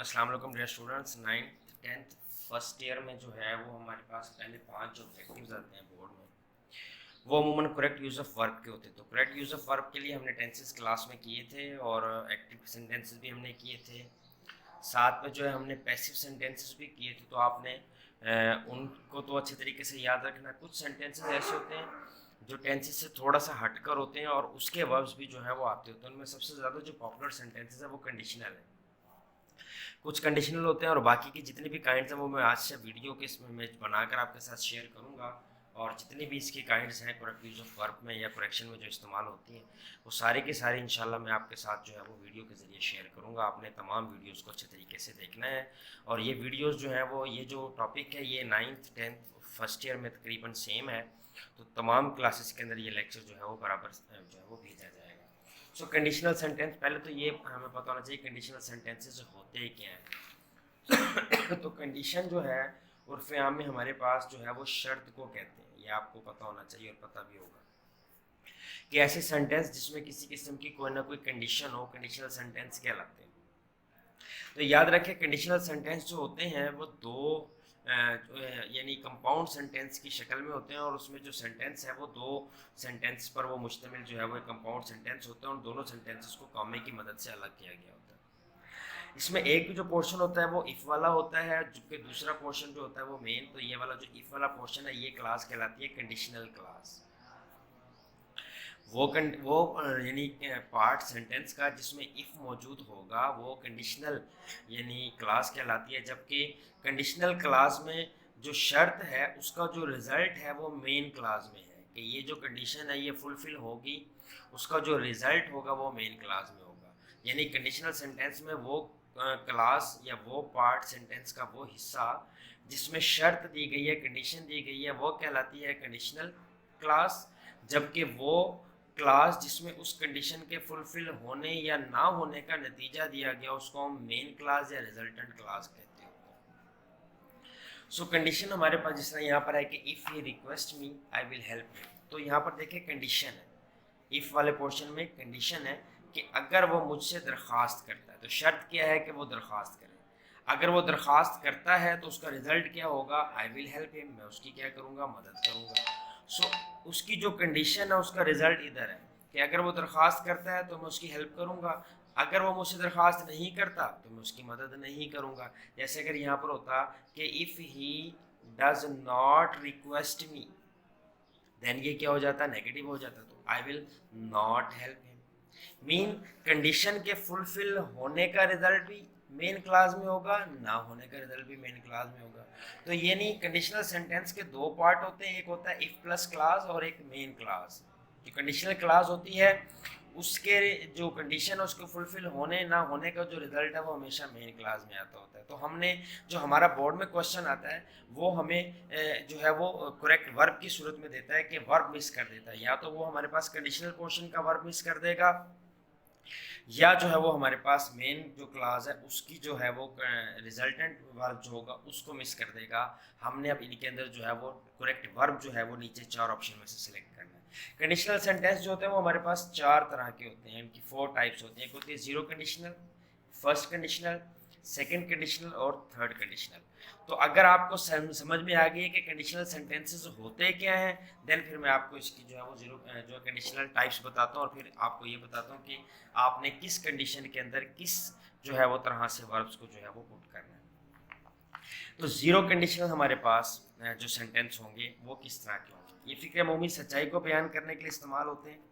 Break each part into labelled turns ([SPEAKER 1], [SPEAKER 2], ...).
[SPEAKER 1] अस्सलाम वालेकुम dear students. 9th 10th first year में जो है वो हमारे पास पहले 5 जो ऑब्जेक्टिव्स आते हैं बोर्ड में, वो अमूमन करेक्ट यूज़ ऑफ वर्ब के होते हैं। तो करेक्ट यूज़ ऑफ वर्ब के लिए हमने टेंसेस क्लास में किए थे और एक्टिव सेंटेंसेस भी हमने किए थे। साथ में जो है हमने पैसिव सेंटेंसेस भी किए थे। तो आपने उनको तो अच्छे तरीके से याद रखना। कुछ सेंटेंसेस ऐसे होते हैं जो टेंसेस से थोड़ा सा हटकर होते हैं और उसके वर्ब्स भी जो है वो आते होते हैं। उनमें सबसे ज़्यादा जो पॉपुलर सेंटेंसेस है वो कंडीशनल है, कुछ कंडीशनल होते हैं, और बाकी की जितनी भी काइंड्स हैं वो मैं आज से वीडियो के इसमें मैं बनाकर आपके साथ शेयर करूंगा। और जितनी भी इसकी काइंड्स हैं करेक्ट यूज़ ऑफ वर्ब में या करेक्शन में जो इस्तेमाल होती हैं, वो सारे के सारे इंशाल्लाह मैं आपके साथ जो है वो वीडियो के ज़रिए शेयर करूंगा। आपने तमाम वीडियोस को अच्छे तरीके से देखना है। और ये वीडियोस जो हैं वो ये जो टॉपिक है ये 9th 10th फर्स्ट ईयर में तकरीबन सेम है। तो तमाम क्लासेस के अंदर ये लेक्चर जो है वो बराबर जो है वो भेजा जाएगा। सो कंडीशनल सेंटेंस, पहले तो ये हमें पता होना चाहिए कंडीशनल सेंटेंसेस होते क्या हैं। तो कंडीशन जो है उर्फ आम में हमारे पास जो है वो शर्त को कहते हैं। ये आपको पता होना चाहिए और पता भी होगा कि ऐसे सेंटेंस जिसमें किसी किस्म की कोई ना कोई कंडीशन हो, कंडीशनल सेंटेंस कहलाते हैं। तो याद रखें कंडीशनल सेंटेंस जो होते हैं वो दो यानी कंपाउंड सेंटेंस की शक्ल में होते हैं, और उसमें जो सेंटेंस है वो दो सेंटेंस पर वो मुश्तमिल जो है वो एक कंपाउंड सेंटेंस होता है। और दोनों सेंटेंसेस को कॉमे की मदद से अलग किया गया होता है। इसमें एक जो पोर्शन होता है वो इफ वाला होता है, जबकि दूसरा पोर्शन जो होता है वो मेन। तो ये वाला जो इफ वाला पोर्शन है ये क्लास कहलाती है कंडीशनल क्लास। वो यानी पार्ट सेंटेंस का जिसमें इफ मौजूद होगा वो कंडीशनल यानी क्लास कहलाती है, जबकि कंडीशनल क्लास में जो शर्त है उसका जो रिजल्ट है वो मेन क्लास में है कि ये जो कंडीशन है ये फुलफिल होगी, उसका जो रिजल्ट होगा वो मेन क्लास में होगा। यानी कंडीशनल सेंटेंस में वो क्लास या वो पार्ट सेंटेंस का वो हिस्सा जिसमें शर्त दी गई है, कंडीशन दी गई है, वो कहलाती है कंडीशनल क्लास। जबकि वो क्लास जिसमें उस कंडीशन के फुलफिल होने या ना होने का नतीजा दिया गया उसको हम मेन क्लास या रिजल्टेंट क्लास कहते हैं। सो कंडीशन हमारे पास जिस तरह यहाँ पर है कि if he request me I will help you. तो यहाँ पर देखिए कंडीशन है, इफ़ वाले पोर्शन में कंडीशन है कि अगर वो मुझसे दरख्वास्त करता है। तो शर्त क्या है कि वो दरख्वास्त करे। अगर वो दरख्वास्त करता है तो उसका रिजल्ट क्या होगा, आई विल हेल्प हिम, मैं उसकी क्या करूँगा, मदद करूँगा। सो उसकी जो कंडीशन है उसका रिजल्ट इधर है कि अगर वो दरख्वास्त करता है तो मैं उसकी हेल्प करूँगा, अगर वो मुझसे दरख्वास्त नहीं करता तो मैं उसकी मदद नहीं करूँगा। जैसे अगर यहाँ पर होता कि if he does not request me, then ये क्या हो जाता, नेगेटिव हो जाता। तो I will not help him mean condition के फुलफिल होने का रिजल्ट भी मेन क्लास में होगा, ना होने का रिजल्ट भी मेन क्लास में होगा। तो ये नहीं, कंडीशनल सेंटेंस के दो पार्ट होते हैं, एक होता है इफ प्लस क्लास और एक मेन क्लास। जो कंडीशनल क्लास होती है उसके जो कंडीशन है उसके फुलफिल होने ना होने का जो रिजल्ट है वो हमेशा मेन क्लास में आता होता है। तो हमने जो हमारा बोर्ड में क्वेश्चन आता है वो हमें जो है वो करेक्ट वर्ब की सूरत में देता है कि वर्ब मिस कर देता है, या तो वो हमारे पास कंडीशनल पोर्शन का वर्ब मिस कर देगा, या जो है वो हमारे पास मेन जो क्लास है उसकी जो है वो रिजल्टेंट वर्ब जो होगा उसको मिस कर देगा। हमने अब इनके अंदर जो है वो करेक्ट वर्ब जो है वो नीचे 4 ऑप्शन में से सिलेक्ट करना है। कंडीशनल सेंटेंस जो होते हैं वो हमारे पास 4 तरह के होते हैं, इनकी 4 टाइप्स होती हैं। एक होती है zero conditional, first conditional, second conditional और थर्ड कंडीशनल। तो अगर आपको समझ में आ गई है कि कंडीशनल सेंटेंसेस होते क्या हैं, देन फिर मैं आपको इसकी जो है वो जीरो जो कंडीशनल टाइप्स बताता हूँ और फिर आपको ये बताता हूँ कि आपने किस कंडीशन के अंदर किस जो है वो तरह से वर्ब्स को जो है वो पुट करना है। तो जीरो कंडीशनल हमारे पास जो सेंटेंस होंगे वो किस तरह के होंगे, ये फिक्र अमूमी सच्चाई को बयान करने के लिए इस्तेमाल होते हैं।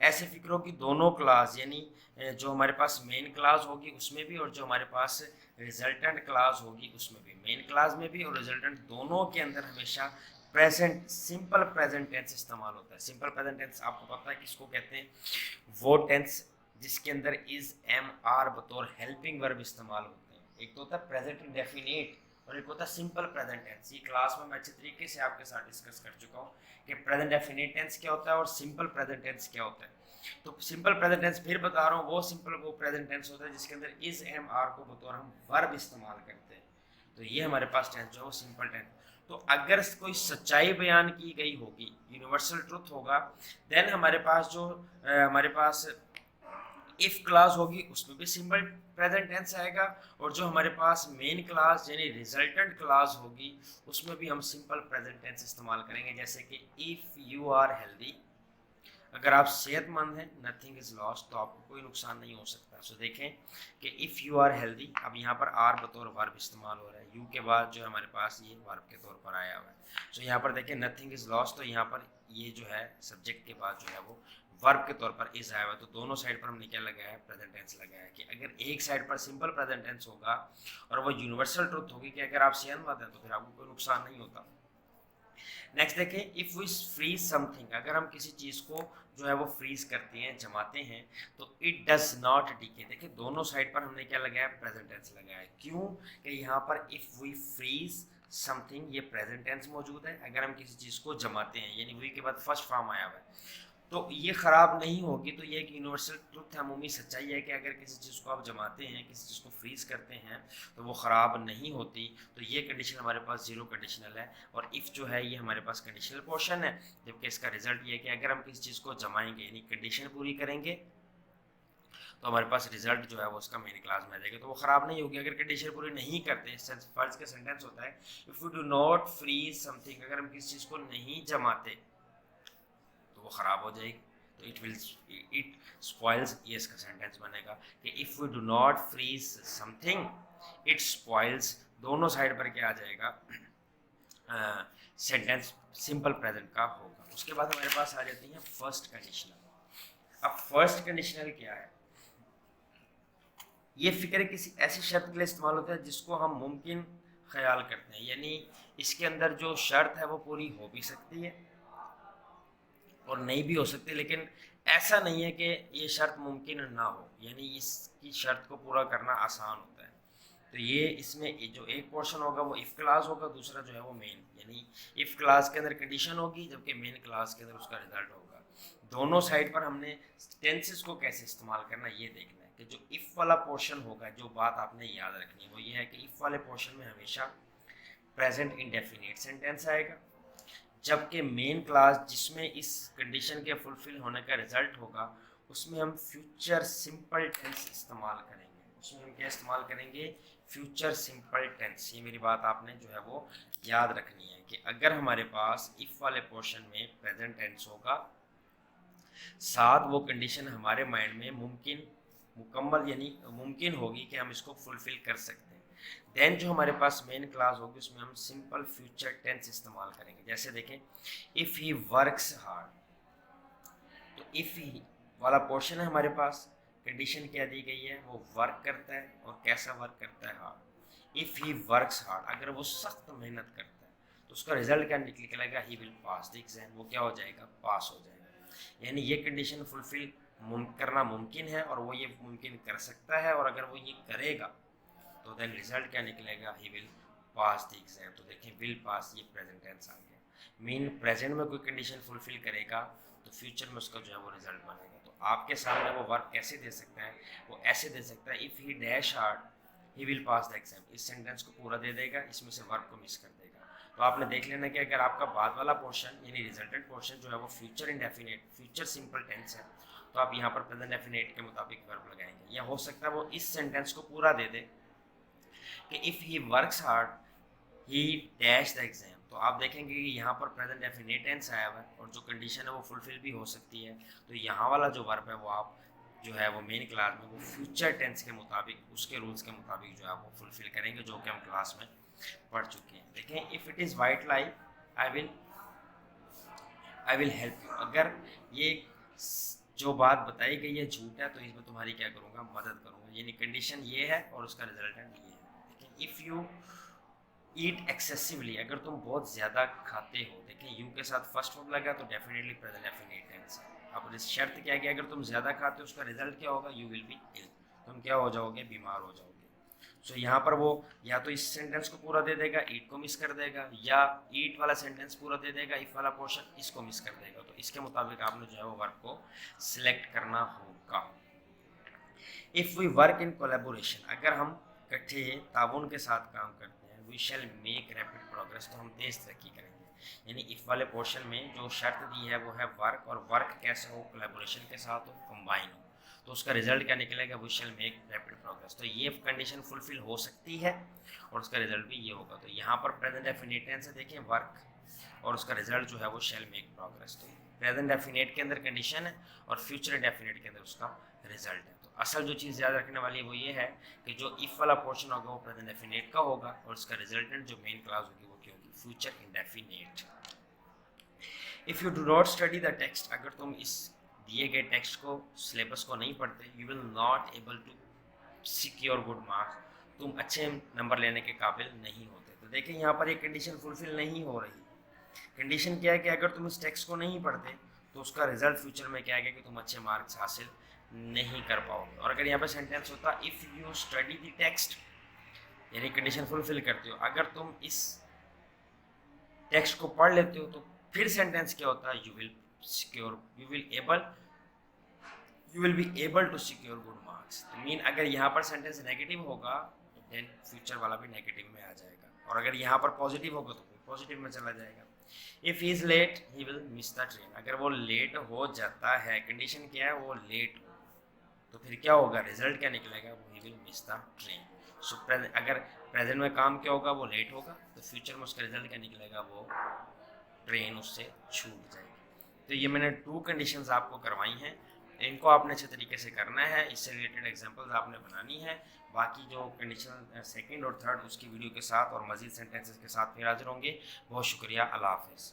[SPEAKER 1] ऐसे फिक्रों की दोनों क्लास यानी जो हमारे पास मेन क्लास होगी उसमें भी और जो हमारे पास रिजल्टेंट क्लास होगी उसमें भी, मेन क्लास में भी और रिजल्टेंट दोनों के अंदर हमेशा प्रेजेंट सिंपल प्रेजेंट टेंस इस्तेमाल होता है। सिंपल प्रेजेंट टेंस आपको पता है किसको कहते हैं, वो टेंस जिसके अंदर इज एम आर बतौर हेल्पिंग वर्ब इस्तेमाल होते हैं। एक तो होता है प्रेजेंट इंडेफिनिट और एक होता है सिंपल प्रेजेंट टेंस। ये क्लास में मैं अच्छे तरीके से आपके साथ डिस्कस कर चुका हूँ कि प्रेजेंट डेफिनिट टेंस क्या होता है और सिंपल प्रेजेंट टेंस क्या होता है। तो सिंपल प्रेजेंट टेंस फिर बता रहा हूँ, वो सिंपल वो प्रेजेंट टेंस होता है जिसके अंदर इज एम आर को बतौर हम वर्ब इस्तेमाल करते हैं। तो ये हमारे पास टेंस जो है वो सिंपल टेंस। तो अगर कोई सच्चाई बयान की गई होगी, यूनिवर्सल ट्रुथ होगा, देन हमारे पास जो हमारे पास इफ क्लास होगी उसमें भी सिंपल प्रेजेंट टेंस आएगा, और जो हमारे पास मेन क्लास यानी रिजल्टेंट क्लास होगी उसमें भी हम सिंपल प्रेजेंट टेंस इस्तेमाल करेंगे। जैसे कि इफ यू आर हेल्दी, अगर आप सेहतमंद हैं, नथिंग इज लॉस्ट, तो आपको कोई नुकसान नहीं हो सकता। सो देखें कि इफ़ यू आर हेल्दी, अब यहाँ पर आर बतौर वर्ब इस्तेमाल हो रहा है, यू के बाद जो है हमारे पास ये वर्ब के तौर पर आया हुआ है। सो यहाँ पर देखें नथिंग इज लॉस्ट, तो यहाँ पर ये जो है सब्जेक्ट के बाद जो है वो वर्ब के तौर पर इज आया हुआ है। तो दोनों साइड पर हमने क्या लगाया है, प्रेजेंट टेंस लगाया है। कि अगर एक साइड पर सिंपल प्रेजेंट टेंस होगा और वो यूनिवर्सल ट्रुथ होगी कि अगर आप सेहतमंद हैं तो फिर आपको कोई नुकसान नहीं होता। नेक्स्ट देखें, इफ वी फ्रीज समथिंग, अगर हम किसी चीज़ को जो है वो फ्रीज करते हैं, जमाते हैं, तो इट डज नॉट डीके। देखिए दोनों साइड पर हमने क्या लगाया, प्रेजेंट टेंस लगाया है। क्यों कि यहाँ पर इफ वी फ्रीज समथिंग ये प्रेजेंट टेंस मौजूद है, अगर हम किसी चीज़ को जमाते हैं यानी वी के बाद फर्स्ट फॉर्म आया हुआ है तो ये ख़राब नहीं होगी। तो ये एक यूनिवर्सल ट्रुथ है, अमूमी सच्चाई है कि अगर किसी चीज़ को आप जमाते हैं, किसी चीज़ को फ्रीज करते हैं तो वो ख़राब नहीं होती। तो ये कंडीशन हमारे पास जीरो कंडीशनल है, और इफ़ जो है ये हमारे पास कंडीशनल पोर्शन है। जबकि इसका रिजल्ट ये है कि अगर हम किसी चीज़ को जमाएंगे यानी कंडीशन पूरी करेंगे तो हमारे पास रिजल्ट जो है वो उसका मेन क्लास में आ जाएगा, तो वो ख़राब नहीं होगी। अगर कंडीशन पूरी नहीं करते, फर्ज का सेंटेंस होता है if you do not freeze something, अगर हम किसी चीज़ को नहीं जमाते तो वो ख़राब हो जाएगी। तो इट स्पॉइल्स, ये इसका सेंटेंस बनेगा कि if we do not freeze something it spoils. दोनों साइड पर क्या आ जाएगा, सेंटेंस सिंपल प्रेजेंट का होगा। उसके बाद हमारे पास आ जाती है फर्स्ट कंडीशनल। अब फर्स्ट कंडीशनल क्या है, ये फिक्र किसी ऐसी शर्त के लिए इस्तेमाल होता है जिसको हम मुमकिन ख्याल करते हैं, यानी इसके अंदर जो शर्त है वो पूरी हो भी सकती है और नहीं भी हो सकती, लेकिन ऐसा नहीं है कि ये शर्त मुमकिन ना हो, यानी इसकी शर्त को पूरा करना आसान होता है। तो ये इसमें जो एक पोर्शन होगा वो इफ़ क्लास होगा, दूसरा जो है वो मेन, यानी इफ़ क्लास के अंदर कंडीशन होगी जबकि मेन क्लास के अंदर उसका रिजल्ट होगा। दोनों साइड पर हमने टेंसेस को कैसे इस्तेमाल करना ये देखना है। कि जो इफ़ वाला पोर्शन होगा, जो बात आपने याद रखनी है वो ये है कि इफ़ वाले पोर्शन में हमेशा प्रेजेंट इंडेफिनिट सेंटेंस आएगा, जबकि मेन क्लास जिसमें इस कंडीशन के फुलफिल होने का रिजल्ट होगा उसमें हम फ्यूचर सिंपल टेंस इस्तेमाल करेंगे। उसमें हम क्या इस्तेमाल करेंगे, फ्यूचर सिंपल टेंस। ये मेरी बात आपने जो है वो याद रखनी है कि अगर हमारे पास इफ़ वाले पोर्शन में प्रेजेंट टेंस होगा, साथ वो कंडीशन हमारे माइंड में मुमकिन मुकम्मल यानी मुमकिन होगी कि हम इसको फुलफिल कर सकते हैं, देन जो हमारे पास मेन क्लास होगी उसमें हम सिंपल फ्यूचर टेंस इस्तेमाल करेंगे। जैसे देखें, इफ़ ही वर्क्स हार्ड, तो इफ़ ही वाला पोर्शन है हमारे पास, कंडीशन क्या दी गई है, वो वर्क करता है और कैसा वर्क करता है, hard. If he works hard, अगर वो सख्त मेहनत करता है तो उसका रिजल्ट क्या निकलेगा, he will pass the exam, वो क्या हो जाएगा, पास हो जाएगा। यानी ये कंडीशन फुलफिल करना मुमकिन है और वो ये मुमकिन कर सकता है, और अगर वो ये करेगा तो देन रिजल्ट क्या निकलेगा, he will pass the exam. तो देखें विल पास ये प्रेजेंट टेंस आ गया, मीन प्रेजेंट में कोई कंडीशन फुलफिल करेगा तो फ्यूचर में उसका जो है वो रिजल्ट बनेगा। तो आपके सामने वो वर्क कैसे दे सकता है, वो ऐसे दे सकता है if he dash hard he will pass the exam. इस सेंटेंस को पूरा दे देगा, इसमें से वर्क को मिस कर देगा। तो आपने देख लेना कि अगर आपका बाद वाला पोर्शन यानी रिजल्टेंट पोर्शन जो है वो future indefinite future simple tense है तो आप यहाँ पर प्रेजेंट डेफिनेट के मुताबिक वर्ब लगाएंगे, या हो सकता है वो इस सेंटेंस को पूरा दे दे कि if he works hard he dash the exam. तो आप देखेंगे कि यहाँ पर प्रेजेंट डेफिनेट टेंस आया हुआ है और जो कंडीशन है वो फुलफिल भी हो सकती है। तो यहाँ वाला जो वर्ब है वो आप जो है वो मेन क्लास में वो फ्यूचर टेंस के मुताबिक उसके रूल्स के मुताबिक जो है वो फुलफिल करेंगे, जो कि हम क्लास में पढ़ चुके हैं। देखें, if it is white lie I will help you, अगर ये जो बात बताई गई है झूठ है तो इसमें तुम्हारी क्या करूँगा, मदद करूँगा। यानी कंडीशन ये है और उसका रिजल्टेंट ये है। देखिए, इफ़ यू ईट एक्सेसिवली, अगर तुम बहुत ज़्यादा खाते हो, देखिए यू के साथ फर्स्ट फॉर्म लगा तो डेफिनेटली प्रेजेंट डेफिनेट टेंस है। अब इस शर्त क्या है कि अगर तुम ज़्यादा खाते हो उसका रिजल्ट क्या होगा, यू विल बी इल, तुम क्या हो जाओगे, बीमार हो जाओगे। सो यहाँ पर वो या तो इस सेंटेंस को पूरा दे देगा, ईट को मिस कर देगा, या ईट वाला सेंटेंस पूरा दे देगा, इफ वाला पोर्शन इसको मिस कर देगा। तो इसके मुताबिक आपने जो है वो वर्ब को सिलेक्ट करना होगा। If we work in collaboration, अगर हम इकट्ठे ताउन के साथ काम करते हैं, we shall make rapid progress, तो हम तेज़ तरक्की करेंगे। यानी इफ़ वाले पोर्शन में जो शर्त दी है वो है वर्क, और वर्क कैसे हो, कोलैबोरेशन के साथ हो, कंबाइन हो। तो उसका रिजल्ट क्या निकलेगा, we shall make rapid progress. तो ये कंडीशन फुलफिल हो सकती है और उसका रिजल्ट भी ये होगा। तो यहाँ पर प्रेजेंट डेफिनेट टेंस से देखें वर्क और उसका रिजल्ट जो है वो शैल मेक प्रोग्रेस। तो प्रेजेंट डेफिनेट के अंदर कंडीशन है और फ्यूचर डेफिनेट के अंदर उसका रिजल्ट है। तो असल जो चीज़ याद रखने वाली है वो ये है कि जो इफ वाला पोर्शन होगा वो प्रेजेंट डेफिनेट का होगा और उसका रिजल्टेंट जो मेन क्लास होगी वो क्या होगी, future indefinite. If you do not study the text, अगर तुम इस दिए गए टेक्स्ट को सिलेबस को नहीं पढ़ते, you will not able to secure good marks, तुम अच्छे नंबर लेने के काबिल नहीं होते। तो देखिए यहाँ पर एक कंडीशन फुलफिल नहीं हो रही। कंडीशन क्या है कि अगर तुम इस टेक्स्ट को नहीं पढ़ते तो उसका रिजल्ट फ्यूचर में क्या है कि तुम अच्छे मार्क्स हासिल नहीं कर पाओगे। और अगर यहाँ पर सेंटेंस होता if you study the text, यानी कंडीशन फुलफिल करते हो, अगर तुम इस टेक्स्ट को पढ़ लेते हो तो फिर सेंटेंस क्या होता है, you will secure, you will be able to secure good marks. तो मीन अगर यहाँ पर सेंटेंस नेगेटिव होगा तो देन फ्यूचर वाला भी नेगेटिव में आ जाएगा, और अगर यहाँ पर पॉजिटिव होगा तो पॉजिटिव में चला जाएगा। If he is late he will miss the train, अगर वो लेट हो जाता है, कंडीशन क्या है वो लेट हो, तो फिर क्या होगा, रिजल्ट क्या निकलेगा, वो he will miss the train. So अगर प्रेजेंट में काम क्या होगा, वो लेट होगा, तो फ्यूचर में उसका रिजल्ट क्या निकलेगा, वो ट्रेन उससे छूट जाएगी। तो ये मैंने 2 कंडीशंस आपको करवाई हैं, इनको आपने अच्छे तरीके से करना है, इससे रिलेटेड एग्जांपल्स आपने बनानी है। बाकी जो कंडीशन सेकंड और थर्ड उसकी वीडियो के साथ और मज़ीद सेंटेंसेस के साथ फिर हाजिर होंगे। बहुत शुक्रिया, अल्लाह हाफिज़।